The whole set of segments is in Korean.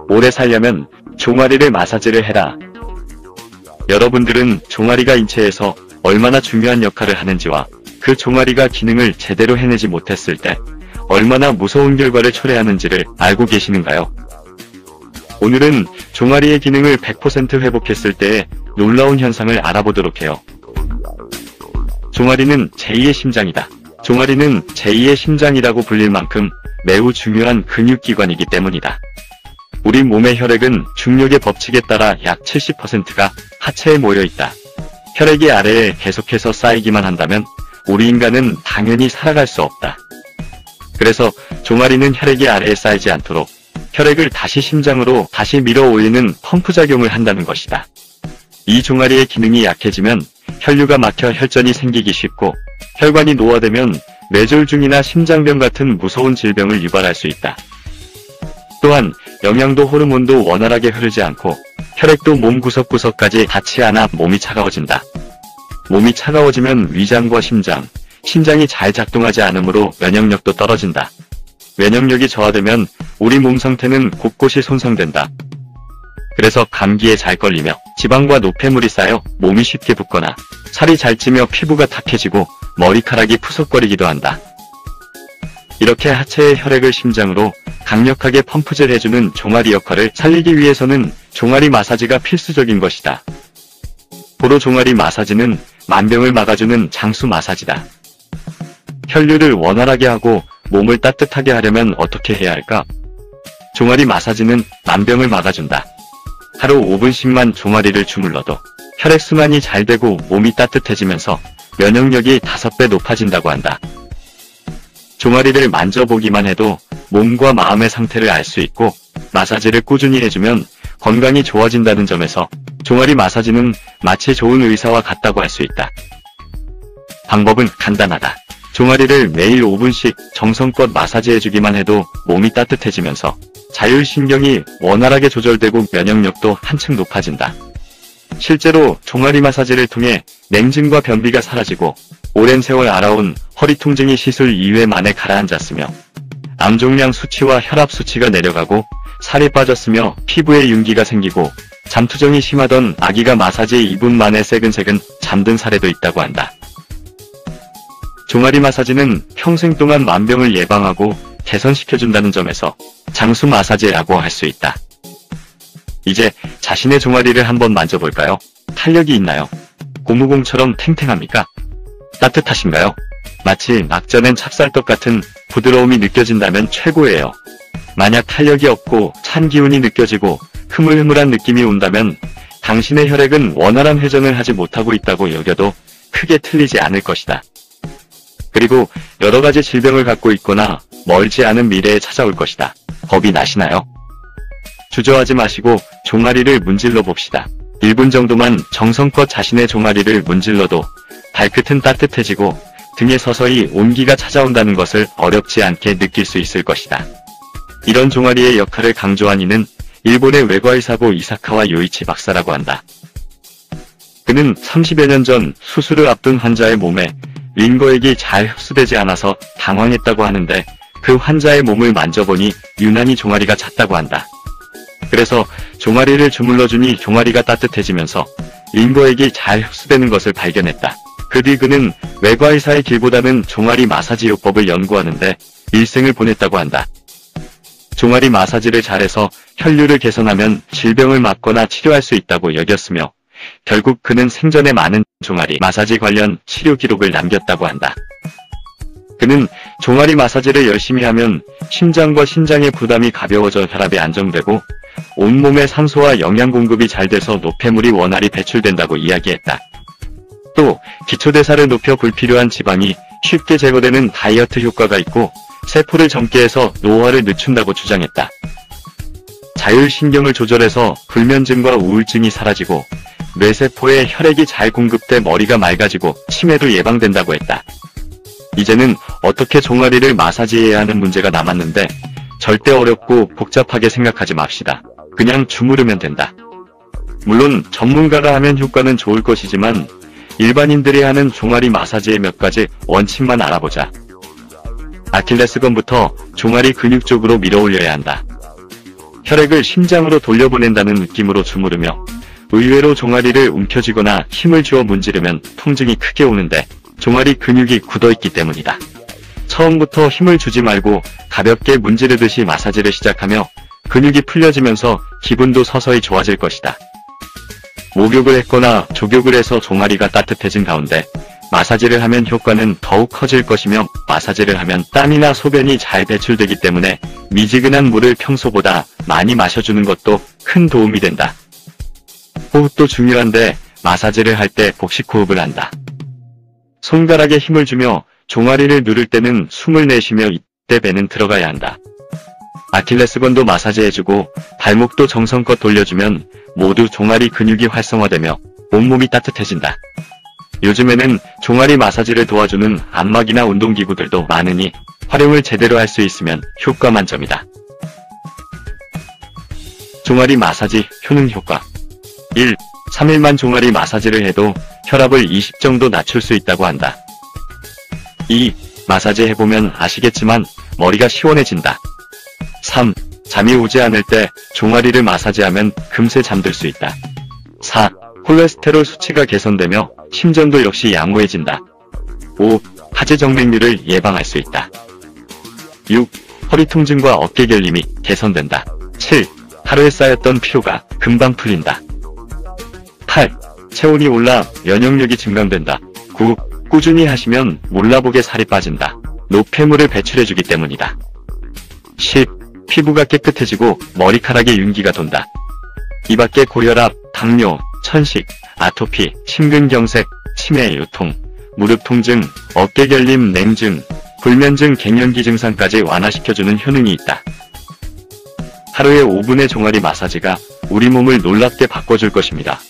오래 살려면 종아리를 마사지를 해라. 여러분들은 종아리가 인체에서 얼마나 중요한 역할을 하는지와 그 종아리가 기능을 제대로 해내지 못했을 때 얼마나 무서운 결과를 초래하는지를 알고 계시는가요? 오늘은 종아리의 기능을 100% 회복했을 때의 놀라운 현상을 알아보도록 해요. 종아리는 제2의 심장이다. 종아리는 제2의 심장이라고 불릴 만큼 매우 중요한 근육기관이기 때문이다. 우리 몸의 혈액은 중력의 법칙에 따라 약 70%가 하체에 모여 있다. 혈액이 아래에 계속해서 쌓이기만 한다면 우리 인간은 당연히 살아갈 수 없다. 그래서 종아리는 혈액이 아래에 쌓이지 않도록 혈액을 다시 심장으로 다시 밀어 올리는 펌프 작용을 한다는 것이다. 이 종아리의 기능이 약해지면 혈류가 막혀 혈전이 생기기 쉽고 혈관이 노화되면 뇌졸중이나 심장병 같은 무서운 질병을 유발할 수 있다. 또한 영양도 호르몬도 원활하게 흐르지 않고 혈액도 몸 구석구석까지 닿지 않아 몸이 차가워진다. 몸이 차가워지면 위장과 심장이 잘 작동하지 않으므로 면역력도 떨어진다. 면역력이 저하되면 우리 몸 상태는 곳곳이 손상된다. 그래서 감기에 잘 걸리며 지방과 노폐물이 쌓여 몸이 쉽게 붓거나 살이 잘 찌며 피부가 탁해지고 머리카락이 푸석거리기도 한다. 이렇게 하체의 혈액을 심장으로 강력하게 펌프질 해주는 종아리 역할을 살리기 위해서는 종아리 마사지가 필수적인 것이다. 고로 종아리 마사지는 만병을 막아주는 장수 마사지다. 혈류를 원활하게 하고 몸을 따뜻하게 하려면 어떻게 해야 할까? 종아리 마사지는 만병을 막아준다. 하루 5분씩만 종아리를 주물러도 혈액순환이 잘 되고 몸이 따뜻해지면서 면역력이 5배 높아진다고 한다. 종아리를 만져보기만 해도 몸과 마음의 상태를 알 수 있고 마사지를 꾸준히 해주면 건강이 좋아진다는 점에서 종아리 마사지는 마치 좋은 의사와 같다고 할 수 있다. 방법은 간단하다. 종아리를 매일 5분씩 정성껏 마사지해주기만 해도 몸이 따뜻해지면서 자율신경이 원활하게 조절되고 면역력도 한층 높아진다. 실제로 종아리 마사지를 통해 냉증과 변비가 사라지고 오랜 세월 알아온 허리 통증이 시술 2회 만에 가라앉았으며 암종양 수치와 혈압 수치가 내려가고 살이 빠졌으며 피부에 윤기가 생기고 잠투정이 심하던 아기가 마사지 2분 만에 새근새근 잠든 사례도 있다고 한다. 종아리 마사지는 평생 동안 만병을 예방하고 개선시켜준다는 점에서 장수 마사지라고 할 수 있다. 이제 자신의 종아리를 한번 만져볼까요? 탄력이 있나요? 고무공처럼 탱탱합니까? 따뜻하신가요? 마치 낙져낸 찹쌀떡 같은 부드러움이 느껴진다면 최고예요. 만약 탄력이 없고 찬 기운이 느껴지고 흐물흐물한 느낌이 온다면 당신의 혈액은 원활한 회전을 하지 못하고 있다고 여겨도 크게 틀리지 않을 것이다. 그리고 여러가지 질병을 갖고 있거나 멀지 않은 미래에 찾아올 것이다. 겁이 나시나요? 주저하지 마시고 종아리를 문질러 봅시다. 1분 정도만 정성껏 자신의 종아리를 문질러도 발끝은 따뜻해지고 등에 서서히 온기가 찾아온다는 것을 어렵지 않게 느낄 수 있을 것이다. 이런 종아리의 역할을 강조한 이는 일본의 외과의사고 이사카와 요이치 박사라고 한다. 그는 30여 년 전 수술을 앞둔 환자의 몸에 링거액이 잘 흡수되지 않아서 당황했다고 하는데 그 환자의 몸을 만져보니 유난히 종아리가 찼다고 한다. 그래서 종아리를 주물러주니 종아리가 따뜻해지면서 링거액이 잘 흡수되는 것을 발견했다. 그 뒤 그는 외과의사의 길보다는 종아리 마사지 요법을 연구하는데 일생을 보냈다고 한다. 종아리 마사지를 잘해서 혈류를 개선하면 질병을 막거나 치료할 수 있다고 여겼으며 결국 그는 생전에 많은 종아리 마사지 관련 치료 기록을 남겼다고 한다. 그는 종아리 마사지를 열심히 하면 심장과 신장의 부담이 가벼워져 혈압이 안정되고 온몸에 산소와 영양 공급이 잘 돼서 노폐물이 원활히 배출된다고 이야기했다. 또 기초대사를 높여 불필요한 지방이 쉽게 제거되는 다이어트 효과가 있고 세포를 젊게 해서 노화를 늦춘다고 주장했다. 자율신경을 조절해서 불면증과 우울증이 사라지고 뇌세포에 혈액이 잘 공급돼 머리가 맑아지고 치매도 예방된다고 했다. 이제는 어떻게 종아리를 마사지해야 하는 문제가 남았는데 절대 어렵고 복잡하게 생각하지 맙시다. 그냥 주무르면 된다. 물론 전문가가 하면 효과는 좋을 것이지만 일반인들이 하는 종아리 마사지의 몇 가지 원칙만 혈액을 심장으로 돌려보낸다는 느낌으로 주무르며 의외로 종아리를 움켜쥐거나 힘을 주어 문지르면 통증이 크게 오는데 종아리 근육이 굳어있기 때문이다. 처음부터 힘을 주지 말고 가볍게 문지르듯이 마사지를 시작하며 근육이 풀려지면서 기분도 서서히 좋아질 것이다. 목욕을 했거나 족욕을 해서 종아리가 따뜻해진 가운데 마사지를 하면 효과는 더욱 커질 것이며 마사지를 하면 땀이나 소변이 잘 배출되기 때문에 미지근한 물을 평소보다 많이 마셔주는 것도 큰 도움이 된다. 호흡도 중요한데 마사지를 할 때 복식 호흡을 한다. 손가락에 힘을 주며 종아리를 누를 때는 숨을 내쉬며 이때 배는 들어가야 한다. 아킬레스건도 마사지해주고 발목도 정성껏 돌려주면 모두 종아리 근육이 활성화되며 온몸이 따뜻해진다. 요즘에는 종아리 마사지를 도와주는 안마기나 운동기구들도 많으니 활용을 제대로 할 수 있으면 효과 만점이다. 종아리 마사지 효능 효과 1. 3일만 종아리 마사지를 해도 혈압을 20 정도 낮출 수 있다고 한다. 2. 마사지 해보면 아시겠지만 머리가 시원해진다. 3. 잠이 오지 않을 때 종아리를 마사지하면 금세 잠들 수 있다. 4. 콜레스테롤 수치가 개선되며 심전도 역시 양호해진다. 5. 하지정맥류를 예방할 수 있다. 6. 허리 통증과 어깨 결림이 개선된다. 7. 하루에 쌓였던 피로가 금방 풀린다. 8. 체온이 올라 면역력이 증강된다. 9. 꾸준히 하시면 몰라보게 살이 빠진다. 노폐물을 배출해주기 때문이다. 10. 피부가 깨끗해지고 머리카락에 윤기가 돈다. 이 밖에 고혈압, 당뇨, 천식, 아토피, 심근경색, 치매, 요통, 무릎 통증, 어깨 결림, 냉증, 불면증, 갱년기 증상까지 완화시켜주는 효능이 있다. 하루에 5분의 종아리 마사지가 우리 몸을 놀랍게 바꿔줄 것입니다.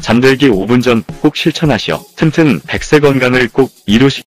잠들기 5분 전 꼭 실천하시어 튼튼 100세 건강을 꼭 이루시기